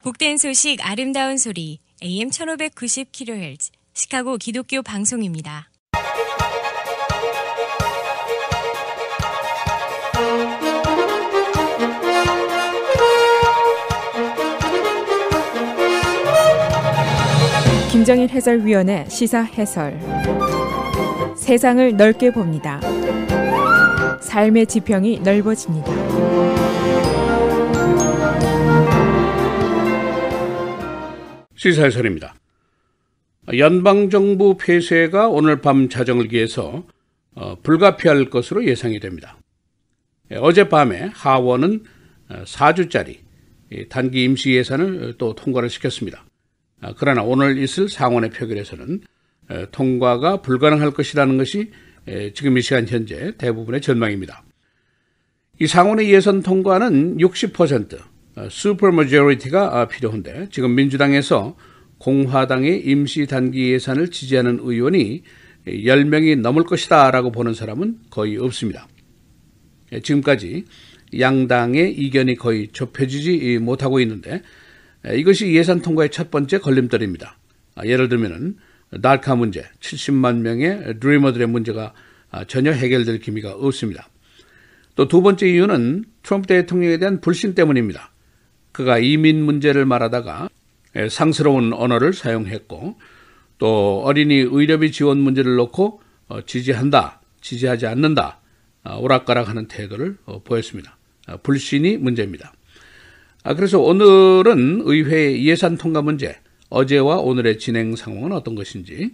복된 소식 아름다운 소리 AM 1590kHz 시카고 기독교 방송입니다. 김정일 해설위원의 시사 해설. 세상을 넓게 봅니다. 삶의 지평이 넓어집니다. 시사 해설입니다. 연방정부 폐쇄가 오늘 밤 자정을 기해서 불가피할 것으로 예상이 됩니다. 어젯밤에 하원은 4주짜리 단기 임시 예산을 또 통과를 시켰습니다. 그러나 오늘 있을 상원의 표결에서는 통과가 불가능할 것이라는 것이 지금 이 시간 현재 대부분의 전망입니다. 이 상원의 예산 통과는 60% 슈퍼 머저리티가 필요한데 지금 민주당에서 공화당의 임시 단기 예산을 지지하는 의원이 10명이 넘을 것이다 라고 보는 사람은 거의 없습니다. 지금까지 양당의 이견이 거의 좁혀지지 못하고 있는데 이것이 예산 통과의 첫 번째 걸림돌입니다. 예를 들면 날카 문제, 70만 명의 드리머들의 문제가 전혀 해결될 기미가 없습니다. 또 두 번째 이유는 트럼프 대통령에 대한 불신 때문입니다. 그가 이민 문제를 말하다가 상스러운 언어를 사용했고 또 어린이 의료비 지원 문제를 놓고 지지한다, 지지하지 않는다, 오락가락하는 태도를 보였습니다. 불신이 문제입니다. 그래서 오늘은 의회 예산 통과 문제, 어제와 오늘의 진행 상황은 어떤 것인지,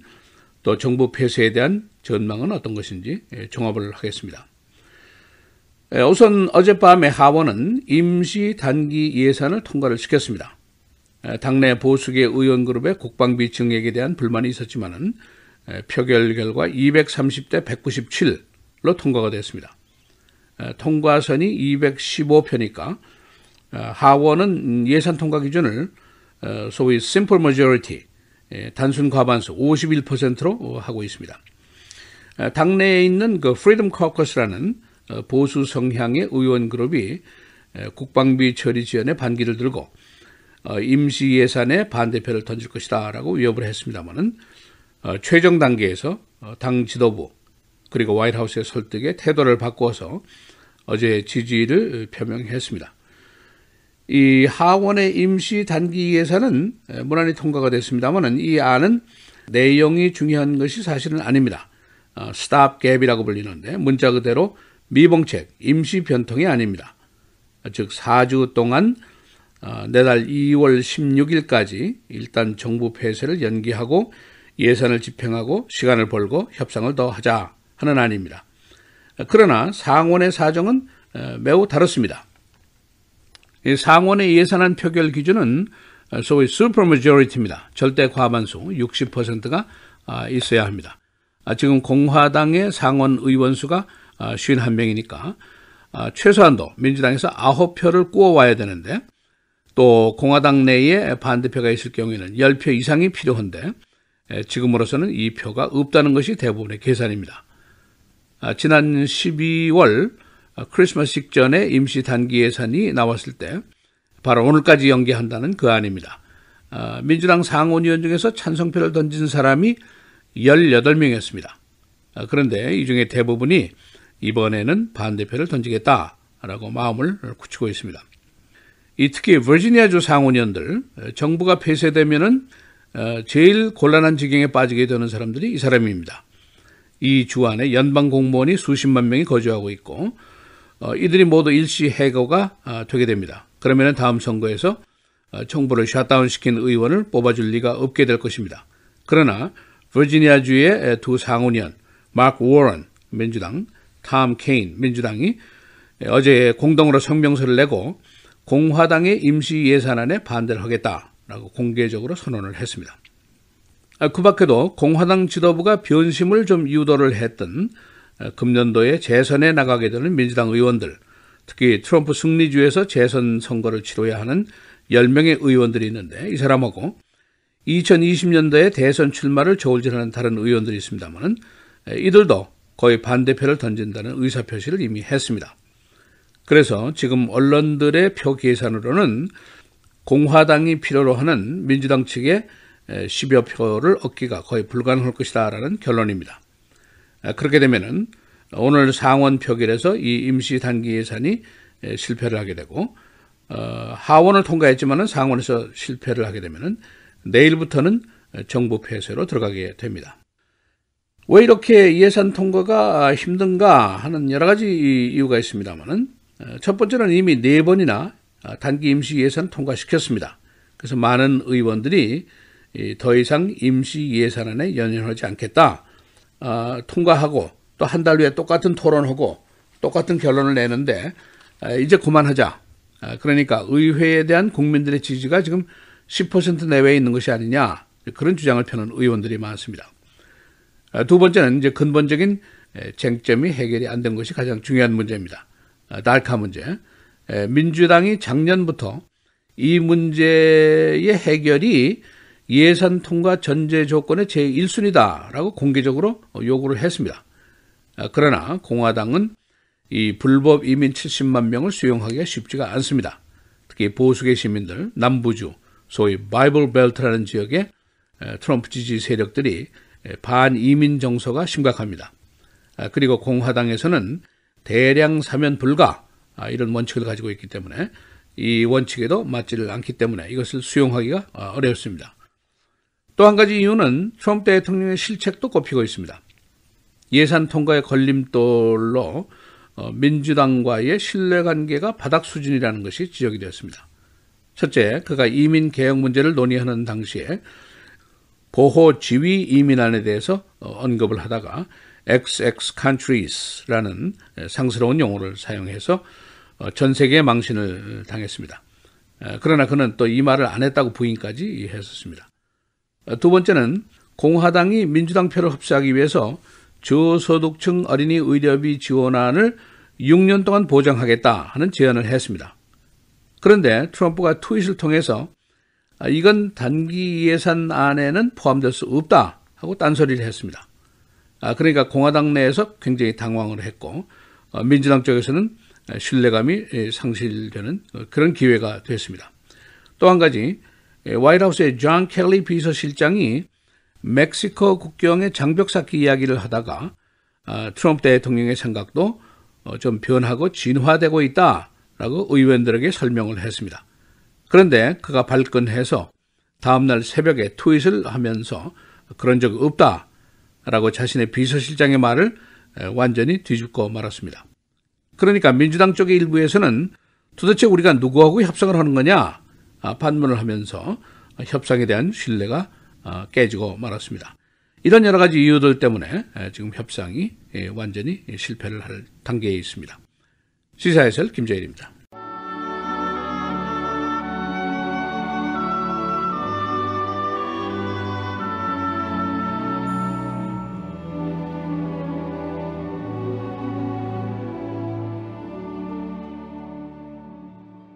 또 정부 폐쇄에 대한 전망은 어떤 것인지 종합을 하겠습니다. 우선 어젯밤에 하원은 임시 단기 예산을 통과를 시켰습니다. 당내 보수계 의원 그룹의 국방비 증액에 대한 불만이 있었지만은 표결 결과 230대 197로 통과가 됐습니다. 통과선이 215표니까 하원은 예산 통과 기준을 소위 simple majority, 단순 과반수 51%로 하고 있습니다. 당내에 있는 그 Freedom Caucus라는 보수 성향의 의원 그룹이 국방비 처리 지연에 반기를 들고 임시 예산에 반대표를 던질 것이다 라고 위협을 했습니다만은 최종 단계에서 당 지도부 그리고 화이트하우스의 설득에 태도를 바꾸어서 어제 지지를 표명했습니다. 이 하원의 임시 단기 예산은 무난히 통과가 됐습니다만은 이 안은 내용이 중요한 것이 사실은 아닙니다. 스탑갭이라고 불리는데 문자 그대로 미봉책, 임시 변통이 아닙니다. 즉 4주 동안 내달 2월 16일까지 일단 정부 폐쇄를 연기하고 예산을 집행하고 시간을 벌고 협상을 더 하자 하는 안입니다. 그러나 상원의 사정은 매우 다릅니다. 상원의 예산안 표결 기준은 소위 슈퍼 머저리티입니다. 절대 과반수 60%가 있어야 합니다. 지금 공화당의 상원 의원 수가 51명이니까 최소한도 민주당에서 9표를 구워와야 되는데 또 공화당 내에 반대표가 있을 경우에는 10표 이상이 필요한데 지금으로서는 이 표가 없다는 것이 대부분의 계산입니다. 지난 12월 크리스마스 직전에 임시 단기 예산이 나왔을 때 바로 오늘까지 연기한다는 그 안입니다. 민주당 상원의원 중에서 찬성표를 던진 사람이 18명이었습니다. 그런데 이 중에 대부분이 이번에는 반대표를 던지겠다라고 마음을 굳히고 있습니다. 특히 버지니아주 상원의원들, 정부가 폐쇄되면은 제일 곤란한 지경에 빠지게 되는 사람들이 이 사람입니다. 이 주 안에 연방 공무원이 수십만 명이 거주하고 있고 이들이 모두 일시 해고가 되게 됩니다. 그러면 다음 선거에서 정부를 셧다운 시킨 의원을 뽑아줄 리가 없게 될 것입니다. 그러나 버지니아주의 두 상원의원 마크 워런 민주당, 톰 케인 민주당이 어제 공동으로 성명서를 내고 공화당의 임시 예산안에 반대를 하겠다라고 공개적으로 선언을 했습니다. 그 밖에도 공화당 지도부가 변심을 좀 유도를 했던 금년도에 재선에 나가게 되는 민주당 의원들, 특히 트럼프 승리주에서 재선 선거를 치러야 하는 10명의 의원들이 있는데 이 사람하고 2020년도에 대선 출마를 저울질하는 다른 의원들이 있습니다만 이들도 거의 반대표를 던진다는 의사표시를 이미 했습니다. 그래서 지금 언론들의 표 계산으로는 공화당이 필요로 하는 민주당 측의 10여 표를 얻기가 거의 불가능할 것이다라는 결론입니다. 그렇게 되면은 오늘 상원 표결에서 이 임시 단기 예산이 실패를 하게 되고 하원을 통과했지만은 상원에서 실패를 하게 되면은 내일부터는 정부 폐쇄로 들어가게 됩니다. 왜 이렇게 예산 통과가 힘든가 하는 여러 가지 이유가 있습니다만은 첫 번째는 이미 4번이나 단기 임시 예산 통과시켰습니다. 그래서 많은 의원들이 더 이상 임시 예산안에 연연하지 않겠다. 통과하고 또 한 달 후에 똑같은 토론하고 똑같은 결론을 내는데 이제 그만하자. 그러니까 의회에 대한 국민들의 지지가 지금 10% 내외에 있는 것이 아니냐. 그런 주장을 펴는 의원들이 많습니다. 두 번째는 이제 근본적인 쟁점이 해결이 안 된 것이 가장 중요한 문제입니다. 달카 문제. 민주당이 작년부터 이 문제의 해결이 예산 통과 전제 조건의 제1순위다라고 공개적으로 요구를 했습니다. 그러나 공화당은 이 불법 이민 70만 명을 수용하기가 쉽지가 않습니다. 특히 보수계 시민들, 남부주, 소위 바이블 벨트라는 지역의 트럼프 지지 세력들이 반이민 정서가 심각합니다. 그리고 공화당에서는 대량 사면 불가 이런 원칙을 가지고 있기 때문에 이 원칙에도 맞지를 않기 때문에 이것을 수용하기가 어렵습니다. 또 한 가지 이유는 트럼프 대통령의 실책도 꼽히고 있습니다. 예산 통과의 걸림돌로 민주당과의 신뢰관계가 바닥 수준이라는 것이 지적이 되었습니다. 첫째, 그가 이민 개혁 문제를 논의하는 당시에 보호 지위 이민안에 대해서 언급을 하다가 XX countries라는 상스러운 용어를 사용해서 전 세계에 망신을 당했습니다. 그러나 그는 또 이 말을 안 했다고 부인까지 했었습니다. 두 번째는 공화당이 민주당 표를 흡수하기 위해서 저소득층 어린이 의료비 지원안을 6년 동안 보장하겠다 하는 제안을 했습니다. 그런데 트럼프가 트윗을 통해서 이건 단기 예산안에는 포함될 수 없다 하고 딴소리를 했습니다. 그러니까 공화당 내에서 굉장히 당황을 했고 민주당 쪽에서는 신뢰감이 상실되는 그런 기회가 됐습니다. 또 한 가지 화이트하우스의 존 켈리 비서실장이 멕시코 국경의 장벽 쌓기 이야기를 하다가 트럼프 대통령의 생각도 좀 변하고 진화되고 있다라고 의원들에게 설명을 했습니다. 그런데 그가 발끈해서 다음날 새벽에 트윗을 하면서 그런 적 없다라고 자신의 비서실장의 말을 완전히 뒤집고 말았습니다. 그러니까 민주당 쪽의 일부에서는 도대체 우리가 누구하고 협상을 하는 거냐 반문을 하면서 협상에 대한 신뢰가 깨지고 말았습니다. 이런 여러 가지 이유들 때문에 지금 협상이 완전히 실패를 할 단계에 있습니다. 시사해설 김재일입니다.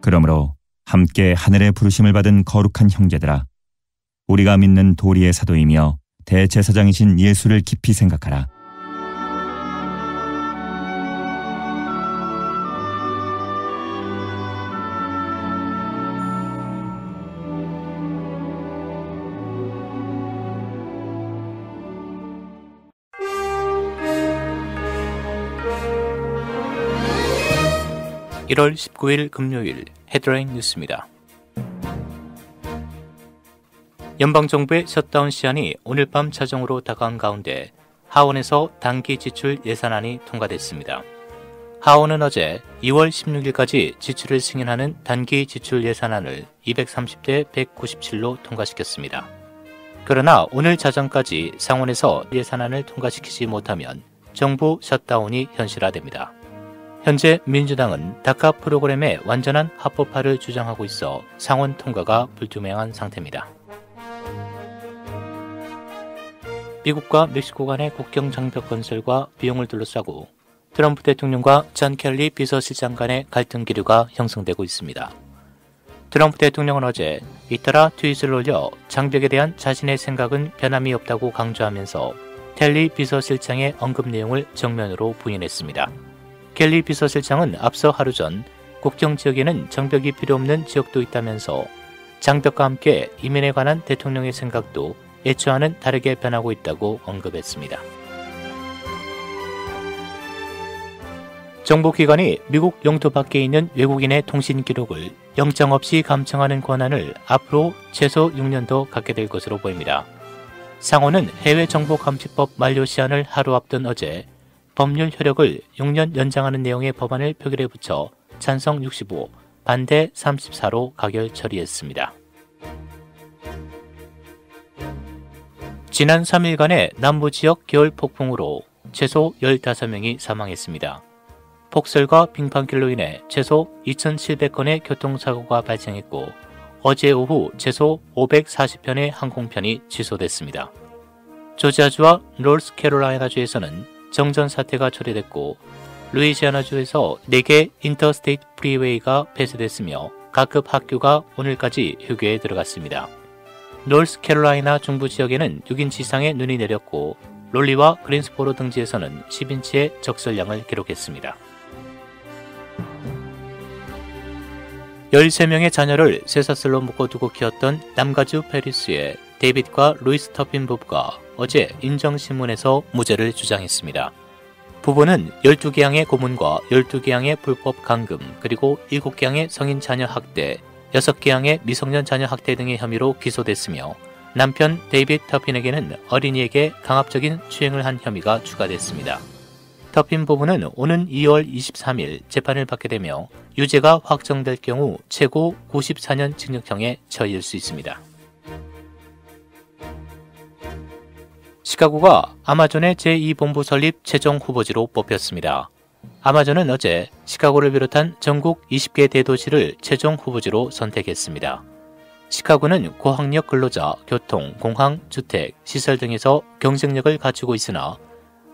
그러므로 함께 하늘의 부르심을 받은 거룩한 형제들아, 우리가 믿는 도리의 사도이며 대제사장이신 예수를 깊이 생각하라. (1월 19일) 금요일 헤드라인 뉴스입니다. 연방정부의 셧다운 시한이 오늘 밤 자정으로 다가온 가운데 하원에서 단기 지출 예산안이 통과됐습니다. 하원은 어제 2월 16일까지 지출을 승인하는 단기 지출 예산안을 230대 197로 통과시켰습니다. 그러나 오늘 자정까지 상원에서 예산안을 통과시키지 못하면 정부 셧다운이 현실화됩니다. 현재 민주당은 다카 프로그램의 완전한 합법화를 주장하고 있어 상원 통과가 불투명한 상태입니다. 미국과 멕시코 간의 국경 장벽 건설과 비용을 둘러싸고 트럼프 대통령과 존 켈리 비서실장 간의 갈등 기류가 형성되고 있습니다. 트럼프 대통령은 어제 잇따라 트윗을 올려 장벽에 대한 자신의 생각은 변함이 없다고 강조하면서 켈리 비서실장의 언급 내용을 정면으로 부인했습니다. 켈리 비서실장은 앞서 하루 전 국경 지역에는 장벽이 필요 없는 지역도 있다면서 장벽과 함께 이민에 관한 대통령의 생각도 애초와는 다르게 변하고 있다고 언급했습니다. 정보기관이 미국 영토 밖에 있는 외국인의 통신 기록을 영장 없이 감청하는 권한을 앞으로 최소 6년도 갖게 될 것으로 보입니다. 상원은 해외정보감시법 만료 시한을 하루 앞둔 어제 법률 효력을 6년 연장하는 내용의 법안을 표결에 붙여 찬성 65, 반대 34로 가결 처리했습니다. 지난 3일간의 남부지역 겨울 폭풍으로 최소 15명이 사망했습니다. 폭설과 빙판길로 인해 최소 2,700건의 교통사고가 발생했고 어제 오후 최소 540편의 항공편이 취소됐습니다. 조지아주와 노스캐롤라이나주에서는 정전 사태가 초래됐고 루이지아나주에서 4개 인터스테이트 프리웨이가 폐쇄됐으며 각급 학교가 오늘까지 휴교에 들어갔습니다. 노스캐롤라이나 중부 지역에는 6인치 이상의 눈이 내렸고 롤리와 그린스보로 등지에서는 10인치의 적설량을 기록했습니다. 13명의 자녀를 쇠사슬로 묶어두고 키웠던 남가주 페리스의 데이빗과 루이스 터핀 부부가 어제 인정신문에서 무죄를 주장했습니다. 부부는 12개항의 고문과 12개항의 불법 감금, 그리고 7개항의 성인 자녀 학대, 6개항의 미성년 자녀 학대 등의 혐의로 기소됐으며 남편 데이빗 터핀에게는 어린이에게 강압적인 추행을 한 혐의가 추가됐습니다. 터핀 부부는 오는 2월 23일 재판을 받게 되며 유죄가 확정될 경우 최고 94년 징역형에 처해질 수 있습니다. 시카고가 아마존의 제2본부 설립 최종 후보지로 뽑혔습니다. 아마존은 어제 시카고를 비롯한 전국 20개 대도시를 최종 후보지로 선택했습니다. 시카고는 고학력 근로자, 교통, 공항, 주택, 시설 등에서 경쟁력을 갖추고 있으나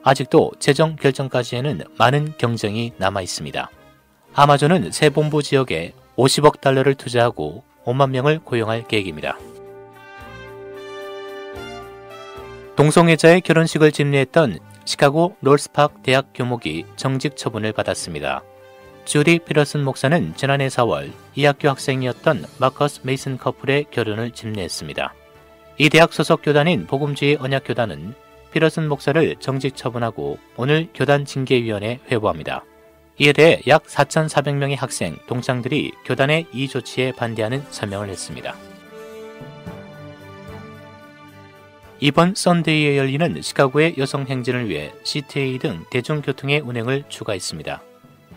아직도 최종 결정까지에는 많은 경쟁이 남아 있습니다. 아마존은 새 본부 지역에 50억 달러를 투자하고 5만 명을 고용할 계획입니다. 동성애자의 결혼식을 집례했던 시카고 롤스파크 대학 교목이 정직 처분을 받았습니다. 주디 피러슨 목사는 지난해 4월 이 학교 학생이었던 마커스 메이슨 커플의 결혼을 집례했습니다. 이 대학 소속 교단인 복음주의 언약교단은 피러슨 목사를 정직 처분하고 오늘 교단 징계위원회에 회부합니다. 이에 대해 약 4,400명의 학생, 동창들이 교단의 이 조치에 반대하는 서명을 했습니다. 이번 썬데이에 열리는 시카고의 여성 행진을 위해 CTA 등 대중교통의 운행을 추가했습니다.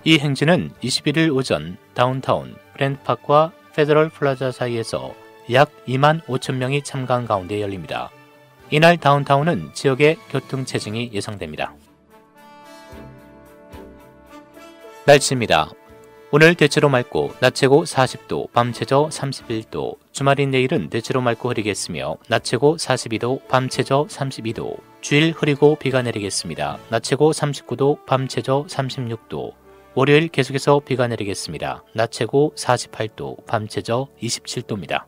이 행진은 21일 오전 다운타운, 그랜드파크와 페더럴 플라자 사이에서 약 2만 5천 명이 참가한 가운데 열립니다. 이날 다운타운은 지역의 교통체증이 예상됩니다. 날씨입니다. 오늘 대체로 맑고 낮 최고 40도, 밤 최저 31도, 주말인 내일은 대체로 맑고 흐리겠으며 낮 최고 42도, 밤 최저 32도, 주일 흐리고 비가 내리겠습니다. 낮 최고 39도, 밤 최저 36도, 월요일 계속해서 비가 내리겠습니다. 낮 최고 48도, 밤 최저 27도입니다.